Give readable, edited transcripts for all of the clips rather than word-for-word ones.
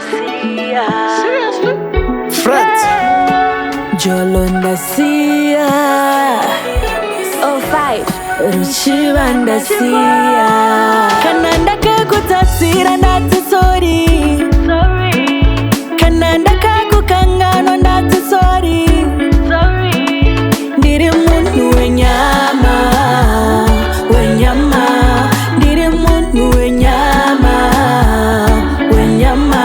Nasia. Seriously? Fred Jolo Nasia. 05 Ruchiva Nasia. Kananda kakutatsira ndati sorry. Kananda kakukangano ndati sorry. Ndiri munhu wenyama, wenyama. Ndiri munhu wenyama, wenyama.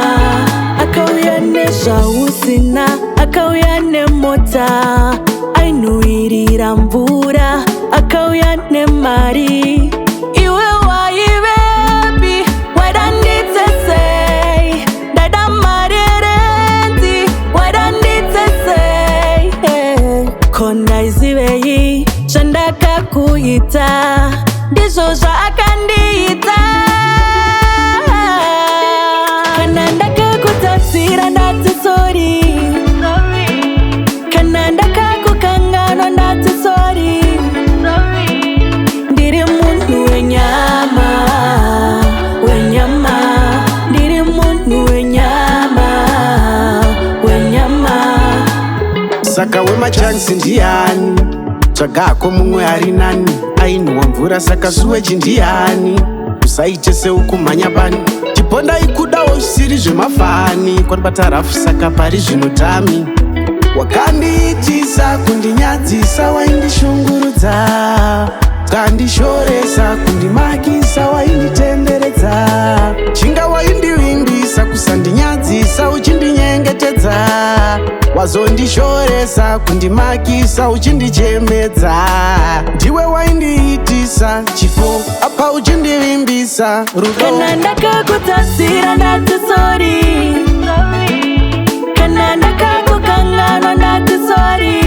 Akauya nezvausina, akauya nemota, ainuhwirira mvura, akauya nemari. Iwe waivepi, wadanditsesei, dada mari renzi, wadanditsesei. Ko ndaizivei zvandakakuita, ndizvo zvaakandiita. Kana ndakakutatsira ndati sorry. Kana ndakakukangano ndati sorry. Ndiri munhu wenyama, wenyama. Ndiri munhu wenyama, wenyama. saka wemachansi ndiani tsvagako mumwe ari nani ainhuwa mvura saka suweji ndiani usaite seukumhanya bani chiponda ikudawo zvisiri zvemafani kwanibata rafu saka pari zvinotami wakandiitisa kundinyadzisa waindishungurudza kandishoresa kundimakisa wainditenderedza chinga waindivimbisa kusandinyadzisa uchindinyengetedza wazondishoresa kundimakisa uchindichemedza ndiwe waindiitisa chifo apa uchindivimbisa rudo. Kana ndakakutatsira ndati sorry. Kana ndakakukangano ndati sorry.